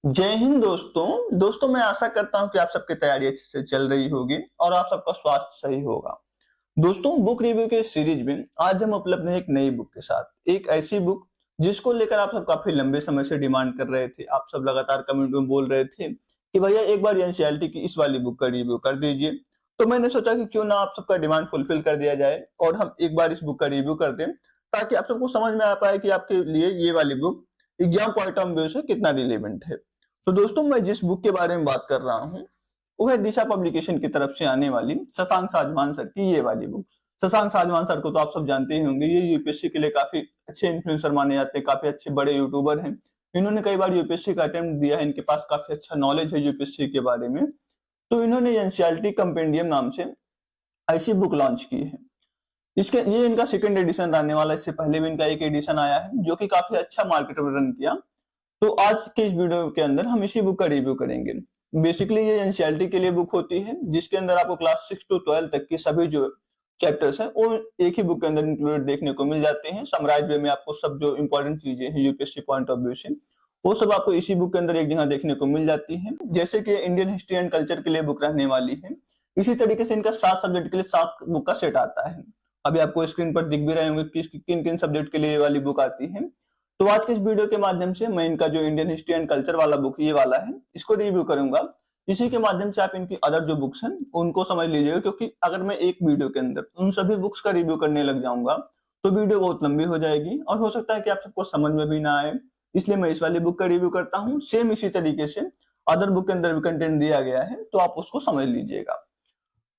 जय हिंद दोस्तों मैं आशा करता हूं कि आप सबकी तैयारी अच्छे से चल रही होगी और आप सबका स्वास्थ्य सही होगा। दोस्तों, बुक रिव्यू के सीरीज में आज हम उपलब्ध हैं एक नई बुक के साथ। एक ऐसी बुक जिसको लेकर आप सब काफी लंबे समय से डिमांड कर रहे थे। आप सब लगातार कमेंट में बोल रहे थे कि भैया एक बार एनसीईआरटी की इस वाली बुक का रिव्यू कर दीजिए। तो मैंने सोचा कि क्यों ना आप सबका डिमांड फुलफिल कर दिया जाए और हम एक बार इस बुक का रिव्यू कर दें, ताकि आप सबको समझ में आ पाए कि आपके लिए ये वाली book exam point of view से कितना रिलेवेंट है। तो दोस्तों, मैं जिस बुक के बारे में बात कर रहा हूँ वो है दिशा पब्लिकेशन की तरफ से आने वाली शशांक शाहजहान सर की ये वाली बुक। शशांक शाहजहान सर को तो आप सब जानते ही होंगे, ये यूपीएससी के लिए काफी अच्छे इन्फ्लुएंसर माने जाते हैं, काफी अच्छे बड़े यूट्यूबर हैं। इन्होंने कई बार यूपीएससी का अटेम्प्ट दिया है, इनके पास काफी अच्छा नॉलेज है यूपीएससी के बारे में। तो इन्होंने एनसीईआरटी कंपेंडियम नाम से ऐसी बुक लॉन्च की है। ये इनका सेकंड एडिशन आने वाला है। इससे पहले भी इनका एक एडिशन आया है जो कि काफी अच्छा मार्केट में रन किया। तो आज के इस वीडियो के अंदर हम इसी बुक का रिव्यू करेंगे। बेसिकली ये एनसीईआरटी के लिए बुक होती है जिसके अंदर आपको क्लास 6 to 12 तक की सभी जो चैप्टर्स हैं वो एक ही बुक के अंदर इंक्लूडेड देखने को मिल जाते हैं। समराइज वे में आपको सब जो इंपॉर्टेंट चीजें हैं यूपीएससी पॉइंट ऑफ व्यू से वो सब आपको इसी बुक के अंदर एक जगह देखने को मिल जाती है। जैसे कि इंडियन हिस्ट्री एंड कल्चर के लिए बुक रहने वाली है, इसी तरीके से इनका 7 सब्जेक्ट के लिए 7 बुक का सेट आता है। अभी आपको स्क्रीन पर दिख भी रहे होंगे कि किन किन सब्जेक्ट के लिए ये वाली बुक आती है। तो आज के इस वीडियो के माध्यम से मैं इनका जो इंडियन हिस्ट्री एंड कल्चर वाला बुक ये वाला है इसको रिव्यू करूंगा। इसी के माध्यम से आप इनकी अदर जो बुक्स हैं उनको समझ लीजिएगा, क्योंकि अगर मैं एक वीडियो के अंदर उन सभी बुक्स का रिव्यू करने लग जाऊंगा तो वीडियो बहुत लंबी हो जाएगी और हो सकता है कि आप सबको समझ में भी ना आए। इसलिए मैं इस वाली बुक का रिव्यू करता हूँ। सेम इसी तरीके से अदर बुक के अंदर भी कंटेंट दिया गया है, तो आप उसको समझ लीजिएगा।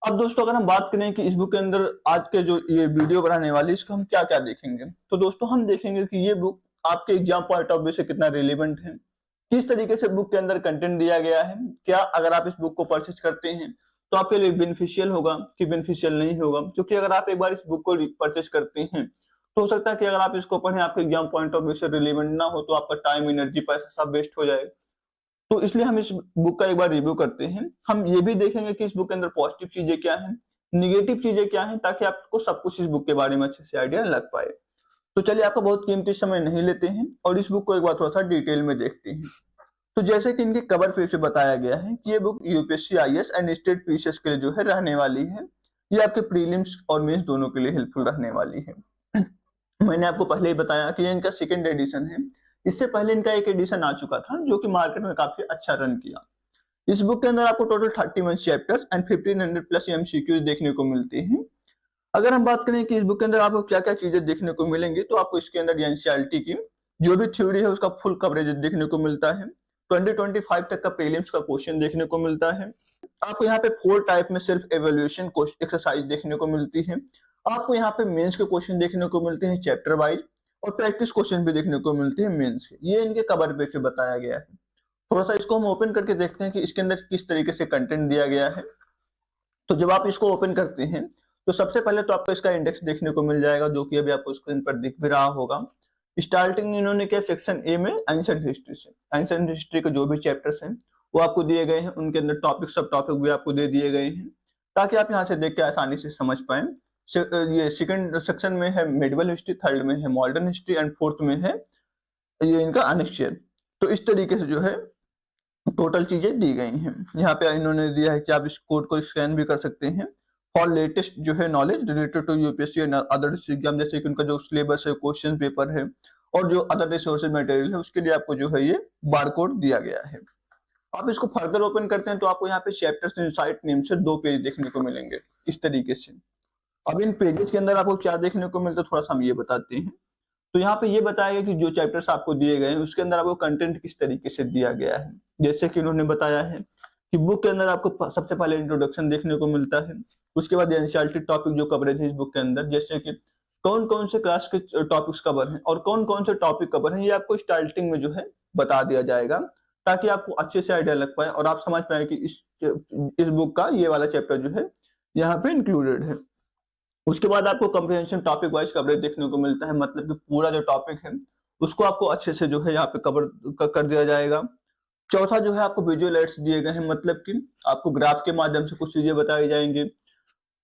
अब दोस्तों, अगर हम बात करें कि इस बुक के अंदर आज के जो ये वीडियो बनाने वाली इसको हम क्या क्या देखेंगे, तो दोस्तों हम देखेंगे कि ये बुक आपके एग्जाम पॉइंट ऑफ व्यू से कितना रिलेवेंट है, किस तरीके से बुक के अंदर कंटेंट दिया गया है, क्या अगर आप इस बुक को परचेज करते हैं तो आपके लिए बेनिफिशियल होगा कि बेनिफिशियल नहीं होगा। क्योंकि अगर आप एक बार इस बुक को परचेज करते हैं तो हो सकता है कि अगर आप इसको पढ़ें आपके एग्जाम पॉइंट ऑफ व्यू से रिलेवेंट ना हो तो आपका टाइम, एनर्जी, पैसा सब वेस्ट हो जाए। तो इसलिए हम इस बुक का एक बार रिव्यू करते हैं। हम ये भी देखेंगे कि इस बुक के अंदर पॉजिटिव चीजें क्या हैं, निगेटिव चीजें क्या हैं, ताकि आपको सब कुछ इस बुक के बारे में अच्छे से आइडिया लग पाए। तो चलिए आपका बहुत कीमती समय नहीं लेते हैं और इस बुक को एक बार थोड़ा सा डिटेल में देखते हैं। तो जैसे कि इनके कवर पेज पे बताया गया है कि ये book UPSC, IAS and state PCS के लिए जो है रहने वाली है। ये आपके प्रीलिम्स और मेंस दोनों के लिए हेल्पफुल रहने वाली है। मैंने आपको पहले ही बताया कि ये इनका सेकंड एडिशन है। इससे पहले इनका एक एडिशन आ चुका था जो कि मार्केट में काफी अच्छा रन किया। इस बुक के अंदर आपको total 31 chapters and 1500 plus MCQs देखने को मिलते हैं। अगर हम बात करें कि इस बुक के अंदर आपको क्या क्या चीजें देखने को मिलेंगी, तो आपको इसके अंदर एनसीईआरटी की जो भी थ्योरी है उसका फुल कवरेज देखने को मिलता है। 2025 तक का प्रीलिम्स का क्वेश्चन देखने को मिलता है। आपको यहाँ पे 4 टाइप में सेल्फ एवेल्युएशन एक्सरसाइज देखने को मिलती है। आपको यहाँ पे मेंस के क्वेश्चन देखने को मिलते हैं चैप्टर वाइज, और प्रैक्टिस क्वेश्चन भी देखने को मिलते हैं मेंस के। ये इनके कवर पेज पे बताया गया है। थोड़ा सा इसको हम ओपन करके देखते हैं कि इसके अंदर किस तरीके से कंटेंट दिया गया है। तो जब आप इसको ओपन करते हैं तो सबसे पहले तो आपको इसका इंडेक्स देखने को मिल जाएगा, जो कि अभी आपको स्क्रीन पर दिख भी रहा होगा। स्टार्टिंग इन्होंने किया सेक्शन ए में एंशिएंट हिस्ट्री से। एंशिएंट हिस्ट्री के जो भी चैप्टर्स हैं वो आपको दिए गए हैं, उनके अंदर टॉपिक, सब टॉपिक भी आपको दे दिए गए हैं ताकि आप यहाँ से देख के आसानी से समझ पाए। ये सेकंड सेक्शन में है मेडिवल हिस्ट्री, थर्ड में है मॉडर्न हिस्ट्री एंड फोर्थ में है ये इनका अनेक्शियर। तो इस तरीके से जो है टोटल चीजें दी गई हैं। यहाँ पे इन्होंने दिया है कि आप इस कोड को स्कैन भी कर सकते हैं फॉर लेटेस्ट जो है knowledge related to UPSC and other exam, जैसे कि उनका जो सिलेबस है, क्वेश्चन पेपर है और जो अदर रिसोर्सेज मटेरियल है उसके लिए आपको जो है ये बार कोड दिया गया है। आप इसको फर्दर ओपन करते हैं तो आपको यहाँ पे चैप्टर्स इनसाइट नेम से 2 पेज देखने को मिलेंगे इस तरीके से। अब इन पेजेस के अंदर आपको क्या देखने को मिलता है थोड़ा सा हम ये बताते हैं। तो यहाँ पे ये बताया गया कि जो चैप्टर्स आपको दिए गए हैं उसके अंदर आपको कंटेंट किस तरीके से दिया गया है। जैसे कि इन्होंने बताया है कि बुक के अंदर आपको सबसे पहले इंट्रोडक्शन देखने को मिलता है, उसके बाद एनसीईआरटी टॉपिक जो कवरेज है इस बुक के अंदर, जैसे कि कौन कौन से क्लास के टॉपिक्स कवर हैं और कौन कौन से टॉपिक कवर हैं, ये आपको स्टार्टिंग में जो है बता दिया जाएगा ताकि आपको अच्छे से आइडिया लग पाए और आप समझ पाए कि इस बुक का ये वाला चैप्टर जो है यहाँ पे इंक्लूडेड है। उसके बाद आपको कम्प्रिहेंशन टॉपिक वाइज कवरेज देखने को मिलता है, मतलब कि पूरा जो टॉपिक है उसको आपको अच्छे से जो है यहाँ पे कवर कर दिया जाएगा। चौथा जो है आपको विजुअल एड्स दिए गए हैं, मतलब कि आपको ग्राफ के माध्यम से कुछ चीजें बताई जाएंगी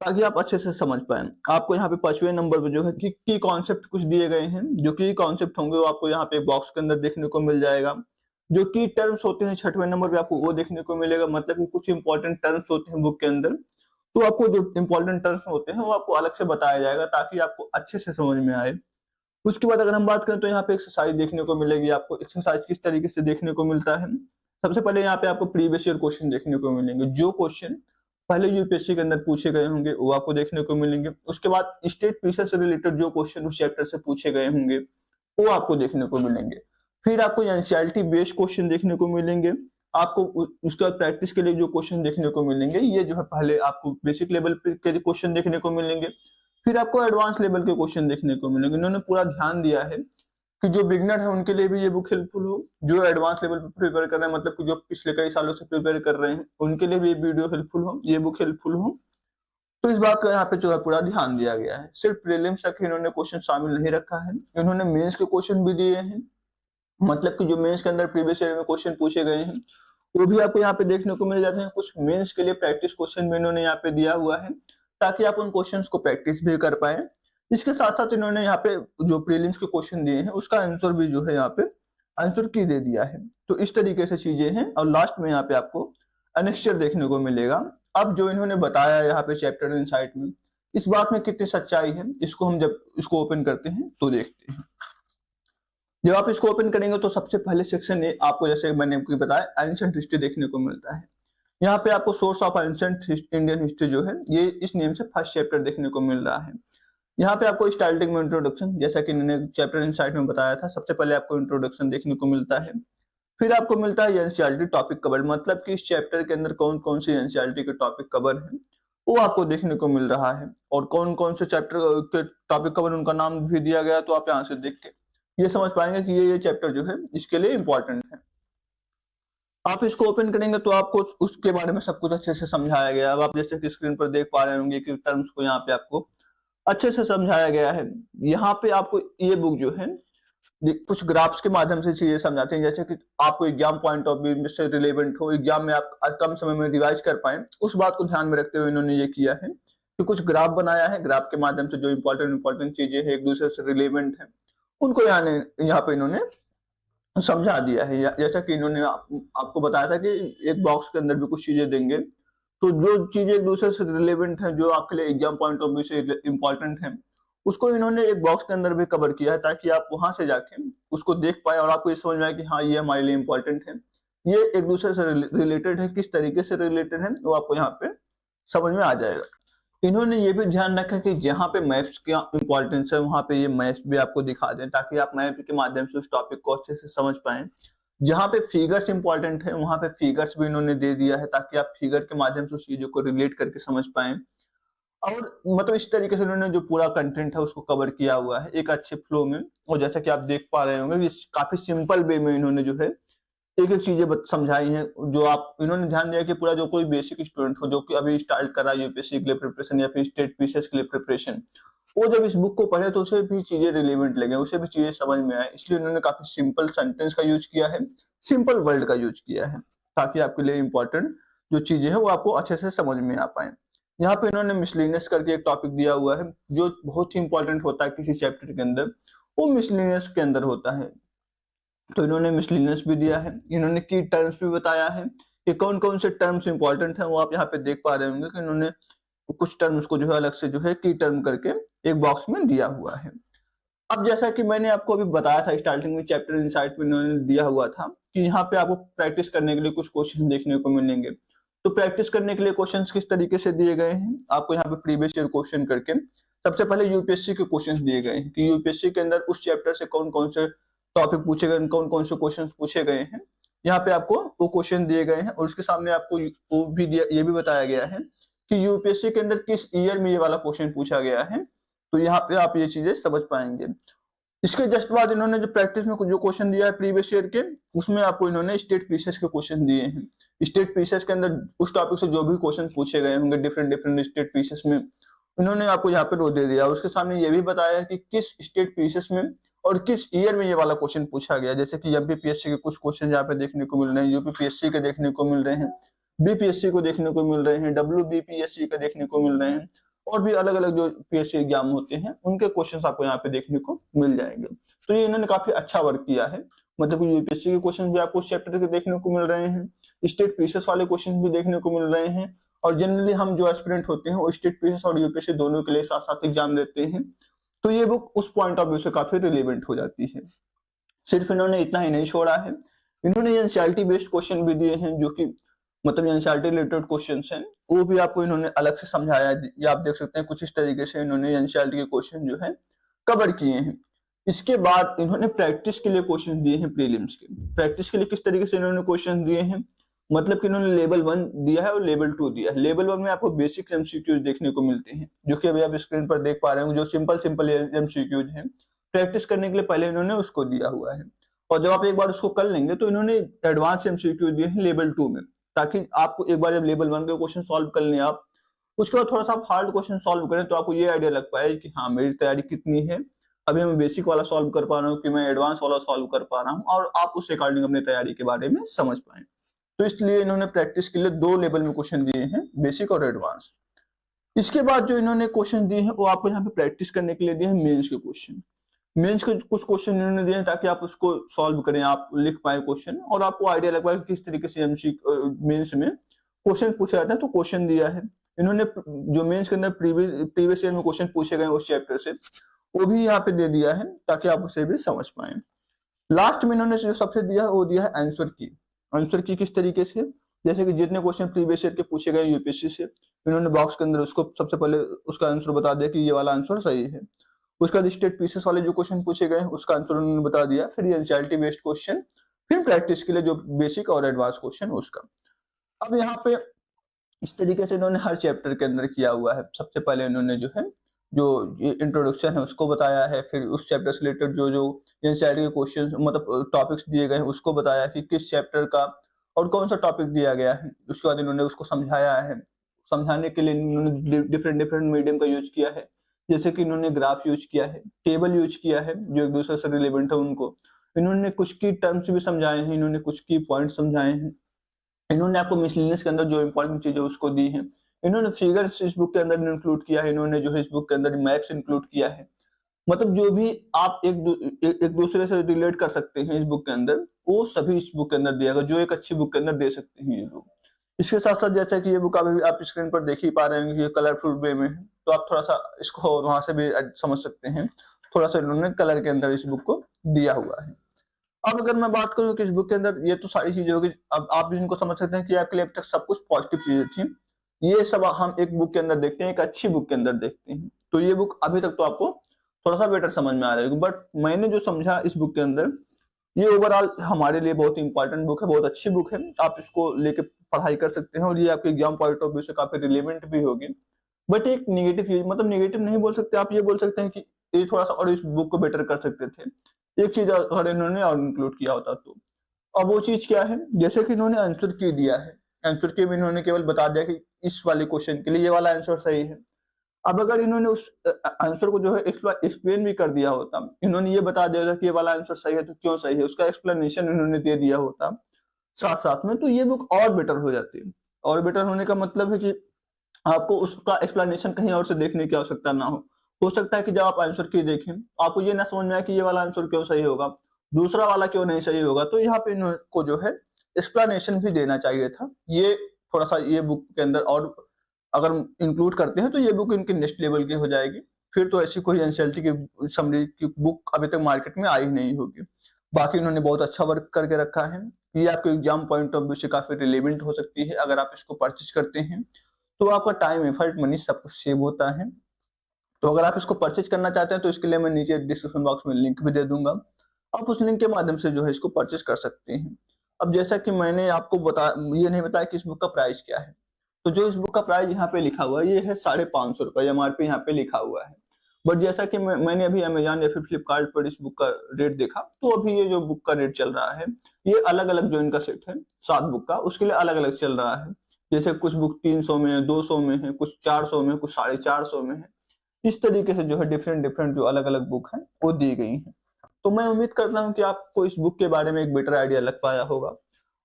ताकि आप अच्छे से समझ पाए। आपको यहाँ पे 5वें नंबर पे जो है की कॉन्सेप्ट कुछ दिए गए हैं, जो की कॉन्सेप्ट होंगे वो आपको यहाँ पे बॉक्स के अंदर देखने को मिल जाएगा। जो की टर्म्स होते हैं 6वें नंबर पे आपको वो देखने को मिलेगा, मतलब कि कुछ इंपॉर्टेंट टर्म्स होते हैं बुक के अंदर, तो आपको जो इंपॉर्टेंट टर्म्स होते हैं वो आपको अलग से बताया जाएगा ताकि आपको अच्छे से समझ में आए। उसके बाद अगर हम बात करें तो यहाँ पे एक्सरसाइज देखने को मिलेगी आपको। एक्सरसाइज किस तरीके से देखने को मिलता है, सबसे पहले यहाँ पे आपको प्रीवियस ईयर क्वेश्चन देखने को मिलेंगे। जो क्वेश्चन पहले यूपीएससी के अंदर पूछे गए होंगे वो आपको देखने को मिलेंगे। उसके बाद स्टेट पीसेस से रिलेटेड जो क्वेश्चन उस चैप्टर से पूछे गए होंगे वो आपको देखने को मिलेंगे। फिर आपको एनसीईआरटी बेस्ड क्वेश्चन देखने को मिलेंगे। आपको उसके बाद प्रैक्टिस के लिए जो क्वेश्चन देखने को मिलेंगे, ये जो है पहले आपको बेसिक लेवल के क्वेश्चन देखने को मिलेंगे, फिर आपको एडवांस लेवल के क्वेश्चन देखने को मिलेंगे। इन्होंने पूरा ध्यान दिया है कि जो बिगनर है उनके लिए भी ये बुक हेल्पफुल हो, जो एडवांस लेवल पे प्रिपेयर कर रहे हैं, मतलब कि जो पिछले कई सालों से प्रिपेयर कर रहे हैं उनके लिए भी ये वीडियो हेल्पफुल हो, ये बुक हेल्पफुल हो। तो इस बात का यहाँ पे जो है पूरा ध्यान दिया गया है। सिर्फ प्रीलिम्स तक इन्होंने क्वेश्चन शामिल नहीं रखा है, इन्होंने मेंस के क्वेश्चन भी दिए हैं, मतलब कि जो मेंस के अंदर प्रीवियस ईयर में क्वेश्चन पूछे गए हैं वो भी आपको यहाँ पे देखने को मिल जाते हैं। कुछ मेंस के लिए प्रैक्टिस क्वेश्चन भी इन्होंने यहाँ पे दिया हुआ है ताकि आप उन क्वेश्चंस को प्रैक्टिस भी कर पाए। इसके साथ साथ इन्होंने यहाँ पे जो प्रीलिम्स के क्वेश्चन दिए हैं उसका आंसर भी जो है यहाँ पे आंसर की दे दिया है। तो इस तरीके से चीजें हैं। और लास्ट में यहाँ पे आपको अनेक्स्चर देखने को मिलेगा। अब जो इन्होंने बताया यहाँ पे चैप्टर इनसाइट में, इस बात में कितनी सच्चाई है, इसको हम जब इसको ओपन करते हैं तो देखते हैं। जब आप इसको ओपन करेंगे तो सबसे पहले सेक्शन में आपको, जैसे मैंने आपको बताया, एंशिएंट हिस्ट्री देखने को मिलता है। यहाँ पे आपको source of ancient Indian history जो है ये इस नेम से फर्स्ट चैप्टर देखने को मिल रहा है। यहाँ पे आपको स्टार्टिंग में इंट्रोडक्शन, जैसा कि मैंने चैप्टर इनसाइट में बताया था, सबसे पहले आपको इंट्रोडक्शन देखने को मिलता है। फिर आपको मिलता है एनसीईआरटी टॉपिक कवर, मतलब कि इस चैप्टर के अंदर कौन कौन से एनसीईआरटी के टॉपिक कवर है वो आपको देखने को मिल रहा है, और कौन कौन से चैप्टर के टॉपिक कवर उनका नाम भी दिया गया। तो आप यहाँ से देख के ये समझ पाएंगे कि ये चैप्टर जो है इसके लिए इंपॉर्टेंट है। आप इसको ओपन करेंगे तो आपको उसके बारे में सब कुछ अच्छे से समझाया गया है। अब आप जैसे कि स्क्रीन पर देख पा रहे होंगे कि टर्म्स को यहाँ पे आपको अच्छे से समझाया गया है। यहाँ पे आपको ये बुक जो है कुछ ग्राफ्स के माध्यम से चीजें समझाते हैं, जैसे कि आपको एग्जाम पॉइंट ऑफ व्यू से रिलेवेंट हो, एग्जाम में आप कम समय में रिवाइज कर पाए, उस बात को ध्यान में रखते हुए इन्होंने ये किया है कि कुछ ग्राफ बनाया है। ग्राफ के माध्यम से जो इंपॉर्टेंट चीजें हैं एक दूसरे से रिलेवेंट है उनको यहाँ पे इन्होंने समझा दिया है। जैसा कि इन्होंने आपको बताया था कि एक बॉक्स के अंदर भी कुछ चीजें देंगे, तो जो चीजें एक दूसरे से रिलेवेंट हैं, जो आपके लिए एग्जाम पॉइंट ऑफ व्यू से इंपॉर्टेंट है, उसको इन्होंने एक बॉक्स के अंदर भी कवर किया है ताकि आप वहां से जाके उसको देख पाए और आपको ये समझ में आए कि हाँ ये हमारे लिए इंपॉर्टेंट है, ये एक दूसरे से रिलेटेड है, किस तरीके से रिलेटेड है वो आपको यहाँ पे समझ में आ जाएगा। इन्होंने ये भी ध्यान रखा कि जहाँ पे मैप्स का इंपॉर्टेंस है वहां पे ये मैप्स भी आपको दिखा दें ताकि आप मैप के माध्यम से उस टॉपिक को अच्छे से समझ पाएं। जहाँ पे फिगर्स इंपॉर्टेंट है वहां पे फिगर्स भी इन्होंने दे दिया है ताकि आप फिगर के माध्यम से उस चीजों को रिलेट करके समझ पाएं। और मतलब इस तरीके से उन्होंने जो पूरा कंटेंट है उसको कवर किया हुआ है एक अच्छे फ्लो में। और जैसा कि आप देख पा रहे होंगे काफी सिंपल वे में इन्होंने जो है एक एक चीजें समझाई हैं, जो आप इन्होंने ध्यान दिया कि पूरा जो कोई बेसिक स्टूडेंट हो जो कि अभी स्टार्ट कर रहा है यूपीएससी के लिए प्रिपरेशन या फिर स्टेट पीसीएस के लिए प्रिपरेशन, वो जब इस बुक को पढ़े तो उसे भी चीजें रिलेवेंट लगे, उसे भी चीजें समझ में आए। इसलिए उन्होंने काफी सिंपल सेंटेंस का यूज किया है, सिंपल वर्ड का यूज किया है ताकि आपके लिए इंपॉर्टेंट जो चीजें हैं वो आपको अच्छे से समझ में आ पाए। यहाँ पे इन्होंने मिसलेनियस करके एक टॉपिक दिया हुआ है जो बहुत ही इंपॉर्टेंट होता है किसी चैप्टर के अंदर, वो मिसलेनियस के अंदर होता है। तो इन्होंने मिसलेनियस भी दिया है, इन्होंने की टर्म्स भी बताया है कि कौन कौन से टर्म्स इंपॉर्टेंट हैं, वो आप यहाँ पे देख पा रहे होंगे कि इन्होंने कुछ टर्म्स को जो है अलग से जो है की टर्म करके एक बॉक्स में दिया हुआ है। अब जैसा कि मैंने आपको अभी बताया था स्टार्टिंग में चैप्टर इनसाइट में इन्होंने दिया हुआ था कि यहाँ पे आपको प्रैक्टिस करने के लिए कुछ क्वेश्चन देखने को मिलेंगे। तो प्रैक्टिस करने के लिए क्वेश्चंस किस तरीके से दिए गए हैं, आपको यहाँ पे प्रीवियस ईयर क्वेश्चन करके सबसे पहले यूपीएससी के क्वेश्चंस दिए गए हैं कि यूपीएससी के अंदर उस चैप्टर से कौन कौन से टॉपिक पूछे गए, कौन कौन से क्वेश्चन पूछे गए हैं। यहाँ पे आपको वो क्वेश्चन दिए गए हैं और उसके सामने आपको वो भी ये भी बताया गया है कि यूपीएससी के अंदर किस ईयर में ये वाला क्वेश्चन पूछा गया है। तो यहाँ पे आप ये चीजें समझ पाएंगे। इसके जस्ट बाद इन्होंने जो प्रैक्टिस में जो क्वेश्चन दिया है प्रीवियस ईयर के, उसमें आपको इन्होंने स्टेट पीसेस के क्वेश्चन दिए हैं। स्टेट पीसेस के अंदर उस टॉपिक से जो भी क्वेश्चन पूछे गए होंगे डिफरेंट स्टेट पीसेस में, उन्होंने आपको यहाँ पे रो दे दिया। उसके सामने ये भी बताया कि किस स्टेट पीसेस में और किस ईयर में ये वाला क्वेश्चन पूछा गया। जैसे कि एमपीपीएससी के कुछ क्वेश्चन यहाँ पे देखने को मिल रहे हैं, यूपीपीएससी के देखने को मिल रहे हैं, बीपीएससी को देखने को मिल रहे हैं, डब्ल्यूबीपीएससी का देखने को मिल रहे हैं, और भी अलग अलग जो पीएससी एग्जाम होते हैं उनके क्वेश्चन आपको यहाँ पे देखने को मिल जाएंगे। तो ये इन्होंने काफी अच्छा वर्क किया है मतलब कि यूपीएससी के क्वेश्चन भी आपको उस चैप्टर के देखने को मिल रहे हैं, स्टेट पीसीएस वाले क्वेश्चन भी देखने को मिल रहे हैं। और जनरली हम जो एस्पिरेंट होते हैं वो स्टेट पीसीएस और यूपीएससी दोनों के लिए साथ साथ एग्जाम देते हैं, तो ये बुक उस पॉइंट ऑफ व्यू से काफी रिलेवेंट हो जाती है। सिर्फ इन्होंने इतना ही नहीं छोड़ा है, इन्होंने एनसीईआरटी बेस्ड क्वेश्चन भी दिए हैं, जो कि मतलब एनसीईआरटी रिलेटेड क्वेश्चंस हैं, वो भी आपको इन्होंने अलग से समझाया है। ये आप देख सकते हैं कुछ इस तरीके से इन्होंने एनसीईआरटी के क्वेश्चन जो है कवर किए हैं। इसके बाद इन्होंने प्रैक्टिस के लिए क्वेश्चन दिए हैं प्रीलिम्स के। प्रैक्टिस के लिए किस तरीके से इन्होंने क्वेश्चन दिए हैं, मतलब कि इन्होंने लेवल 1 दिया है और लेवल 2 दिया है। लेवल 1 में आपको बेसिक एमसीक्यूज देखने को मिलते हैं, जो कि अभी आप स्क्रीन पर देख पा रहे हो, जो सिंपल एमसीक्यूज हैं। प्रैक्टिस करने के लिए पहले इन्होंने उसको दिया हुआ है, और जब आप एक बार उसको कर लेंगे तो इन्होंने एडवांस एमसीक्यू दिए हैं लेवल 2 में, ताकि आपको एक बार जब लेवल 1 के क्वेश्चन सॉल्व कर लें आप, उसके बाद थोड़ा सा आप हार्ड क्वेश्चन सॉल्व करें तो आपको ये आइडिया लग पाए कि हाँ मेरी तैयारी कितनी है, अभी मैं बेसिक वाला सॉल्व कर पा रहा हूँ कि मैं एडवांस वाला सॉल्व कर पा रहा हूँ, और आप उस अकॉर्डिंग अपनी तैयारी के बारे में समझ पाए। तो इसलिए इन्होंने प्रैक्टिस के लिए 2 लेवल में क्वेश्चन दिए हैं, बेसिक और एडवांस। इसके बाद जो इन्होंने क्वेश्चन दिए हैं वो आपको यहाँ पे प्रैक्टिस करने के लिए दिए हैं मेंस के क्वेश्चन। मेंस के कुछ क्वेश्चन इन्होंने दिए हैं ताकि आप उसको सॉल्व करें, आप लिख पाए क्वेश्चन, और आपको आइडिया लग पाए किस तरीके से मेंस में क्वेश्चन पूछे जाते हैं। तो क्वेश्चन दिया है इन्होंने, जो मेंस के अंदर प्रीवियस ईयर में क्वेश्चन पूछे गए उस चैप्टर से, वो भी यहाँ पे दे दिया है ताकि आप उसे भी समझ पाए। लास्ट में इन्होंने जो सबसे दिया है वो दिया है आंसर की। आंसर की किस तरीके से, जैसे कि जितने क्वेश्चन प्रीवियस ईयर के पूछे गए यूपीएससी से, इन्होंने बॉक्स के अंदर उसको सबसे पहले उसका आंसर बता दिया कि ये वाला आंसर सही है। उसका स्टेट पीसीएस वाले जो क्वेश्चन पूछे गए उसका आंसर उन्होंने बता दिया, फिर ये एनसीईआरटी बेस्ड क्वेश्चन, फिर प्रैक्टिस के लिए जो बेसिक और एडवांस क्वेश्चन उसका। अब यहाँ पे इस तरीके से इन्होंने हर चैप्टर के अंदर किया हुआ है। सबसे पहले इन्होंने जो है जो इंट्रोडक्शन है उसको बताया है, फिर उस चैप्टर से रिलेटेड जो जो एनसीईआरटी के क्वेश्चन मतलब टॉपिक्स दिए गए हैं उसको बताया कि किस चैप्टर का और कौन सा टॉपिक दिया गया है। उसके बाद इन्होंने उसको समझाया है। समझाने के लिए इन्होंने डिफरेंट मीडियम का यूज किया है, जैसे कि इन्होंने ग्राफ यूज किया है, टेबल यूज किया है जो एक दूसरे से रिलेवेंट है उनको। इन्होंने कुछ की टर्म्स भी समझाए हैं, इन्होंने कुछ की पॉइंट समझाए हैं। इन्होंने आपको मिसलेनियस के अंदर जो इंपॉर्टेंट चीजें उसको दी है। इन्होंने फिगर्स इस बुक के अंदर इंक्लूड किया है, इन्होंने जो है इस बुक के अंदर मैप्स इंक्लूड किया है। मतलब जो भी आप एक दूसरे से रिलेट कर सकते हैं इस बुक के अंदर, वो सभी इस बुक के अंदर दिया गया, जो एक अच्छी बुक के अंदर दे सकते हैं ये लोग। इसके साथ साथ जैसा कि ये बुक अभी आप स्क्रीन पर देख ही पा रहे हैं कि ये कलरफुल वे में है, तो आप थोड़ा सा इसको वहां से भी समझ सकते हैं। थोड़ा सा इन्होंने कलर के अंदर इस बुक को दिया हुआ है। अब अगर मैं बात करूं कि इस बुक के अंदर ये तो सारी चीजें होगी, अब आप भी इनको समझ सकते हैं कि आपके लिए अब तक सब कुछ पॉजिटिव चीजें थी। ये सब हम एक बुक के अंदर देखते हैं, एक अच्छी बुक के अंदर देखते हैं। तो ये बुक अभी तक तो आपको थोड़ा सा बेटर समझ में आ रहा है, बट मैंने जो समझा इस बुक के अंदर, ये ओवरऑल हमारे लिए बहुत इंपॉर्टेंट बुक है, बहुत अच्छी बुक है। आप इसको लेके पढ़ाई कर सकते हैं और ये आपके एग्जाम पॉइंट ऑफ व्यू से काफी रिलेवेंट भी होगी। बट एक नेगेटिव चीज, मतलब नेगेटिव नहीं बोल सकते, आप ये बोल सकते हैं कि ये थोड़ा सा और इस बुक को बेटर कर सकते थे, एक चीज अगर इन्होंने और इंक्लूड किया होता तो। अब वो चीज क्या है, जैसे कि इन्होंने आंसर की दिया है, आंसर की भी इन्होंने केवल बता दिया कि इस वाले क्वेश्चन के लिए ये वाला आंसर सही है। अब अगर इन्होंने उस आंसर को जो है एक्सप्लेन भी कर दिया होता, इन्होंने ये बता दिया होता कि ये वाला आंसर सही है तो क्यों सही है, उसका एक्सप्लेनेशन इन्होंने दे दिया होता साथ साथ में, तो ये बुक और बेटर हो जाती। और बेटर होने का मतलब है कि आपको उसका एक्सप्लेनेशन कहीं और से देखने की आवश्यकता ना हो सकता है कि जब आप आंसर की देखें आपको ये ना समझ में आए कि ये वाला आंसर क्यों सही होगा, दूसरा वाला क्यों नहीं सही होगा। तो यहाँ पे इनको जो है एक्सप्लेनेशन भी देना चाहिए था। ये थोड़ा सा ये बुक के अंदर और अगर इंक्लूड करते हैं तो ये बुक इनके नेक्स्ट लेवल की हो जाएगी। फिर तो ऐसी कोई एनसीईआरटी की समरी की बुक अभी तक मार्केट में आई नहीं होगी। बाकी इन्होंने बहुत अच्छा वर्क करके रखा है, ये आपके एग्जाम पॉइंट ऑफ व्यू से काफी रिलेवेंट हो सकती है। अगर आप इसको परचेज करते हैं तो आपका टाइम, एफर्ट, मनी सब कुछ सेव होता है। तो अगर आप इसको परचेज करना चाहते हैं तो इसके लिए मैं नीचे डिस्क्रिप्शन बॉक्स में लिंक भी दे दूंगा, आप उस लिंक के माध्यम से जो है इसको परचेज कर सकते हैं। अब जैसा कि मैंने आपको ये नहीं बताया कि इस बुक का प्राइस क्या है, तो जो इस बुक का प्राइस यहाँ पे लिखा हुआ है ये है 550 रुपए, एमआरपी यहाँ पे लिखा हुआ है। बट जैसा कि मैंने अभी अमेजॉन या फिर फ्लिपकार्ट पर इस बुक का रेट देखा, तो अभी ये जो बुक का रेट चल रहा है ये अलग अलग जो इनका सेट है 7 बुक का, उसके लिए अलग अलग चल रहा है। जैसे कुछ बुक 300 में है, 200 में है, कुछ 400 में, कुछ 450 में है। इस तरीके से जो है डिफरेंट जो अलग अलग बुक है वो दी गई है। तो मैं उम्मीद करता हूँ कि आपको इस बुक के बारे में एक बेटर आइडिया लग पाया होगा।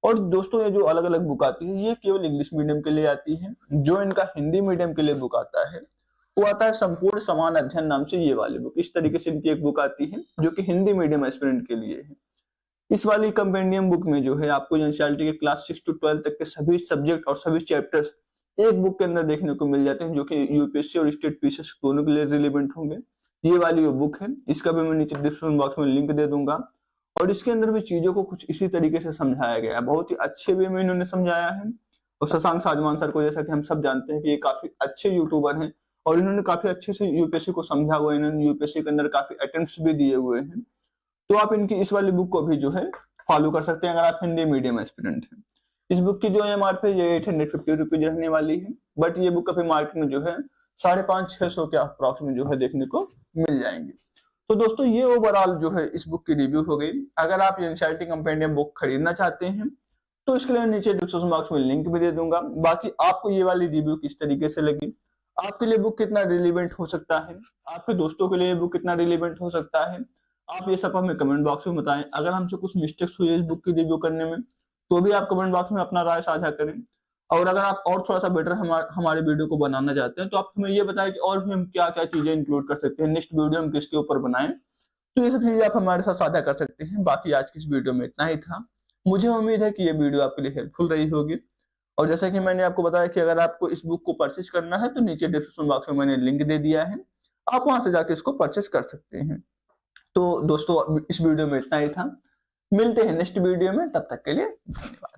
और दोस्तों ये जो अलग अलग बुक आती है ये केवल इंग्लिश मीडियम के लिए आती है। जो इनका हिंदी मीडियम के लिए बुक आता है वो आता है संपूर्ण समान अध्ययन नाम से, ये वाली बुक। इस तरीके से इनकी एक बुक आती है जो कि हिंदी मीडियम एस्पिरेंट के लिए है। इस वाली कंपेंडियम बुक में जो है आपको एनसीईआरटी के क्लास 6 to 12 तक के सभी सब्जेक्ट और सभी चैप्टर्स एक बुक के अंदर देखने को मिल जाते हैं, जो कि यूपीएससी और स्टेट पीसीएस दोनों के लिए रिलेवेंट होंगे। ये वाली वो बुक है, इसका भी मैं नीचे डिस्क्रिप्शन बॉक्स में लिंक दे दूंगा। और इसके अंदर भी चीजों को कुछ इसी तरीके से समझाया गया है, बहुत ही अच्छे वे में इन्होंने समझाया है। और शशांक साजमान सर को, जैसा कि हम सब जानते हैं कि ये काफी अच्छे यूट्यूबर हैं और इन्होंने काफी अच्छे से यूपीएससी को समझा हुआ है, इन्होंने यूपीएससी के अंदर काफी अटेम्प्ट्स भी दिए हुए हैं। तो आप इनकी इस वाली बुक को भी जो है फॉलो कर सकते हैं अगर आप हिंदी मीडियम एस्पिरेंट हैं। इस बुक की जो एमआरपी ये 850 रुपीज रहने वाली है, बट ये बुक अभी मार्केट में जो है 550-600 के अप्रॉक्स में जो है देखने को मिल जाएंगे। तो दोस्तों ये ओवरऑल जो है इस बुक की रिव्यू हो गई। अगर आप एनसीईआरटी कंपेंडियम बुक खरीदना चाहते हैं तो इसके लिए नीचे डिस्क्रिप्शन बॉक्स में लिंक भी दे दूंगा। बाकी आपको ये वाली रिव्यू किस तरीके से लगी, आपके लिए बुक कितना रिलेवेंट हो सकता है, आपके दोस्तों के लिए बुक कितना रिलेवेंट हो सकता है, आप ये सब हमें कमेंट बॉक्स में बताएं। अगर हमसे कुछ मिस्टेक्स हुई है इस बुक की रिव्यू करने में तो भी आप कमेंट बॉक्स में अपना राय साझा करें। और अगर आप और थोड़ा सा बेटर हमारे वीडियो को बनाना चाहते हैं तो आप हमें ये बताएं कि और भी हम क्या क्या चीजें इंक्लूड कर सकते हैं, नेक्स्ट वीडियो हम किसके ऊपर बनाएं। तो ये सब चीजें आप हमारे साथ साझा कर सकते हैं। बाकी आज की इस वीडियो में इतना ही था। मुझे उम्मीद है कि ये वीडियो आपके लिए हेल्पफुल रही होगी। और जैसा कि मैंने आपको बताया कि अगर आपको इस बुक को परचेज करना है तो नीचे डिस्क्रिप्शन बॉक्स में मैंने लिंक दे दिया है, आप वहां से जाके इसको परचेज कर सकते हैं। तो दोस्तों इस वीडियो में इतना ही था, मिलते हैं नेक्स्ट वीडियो में, तब तक के लिए धन्यवाद।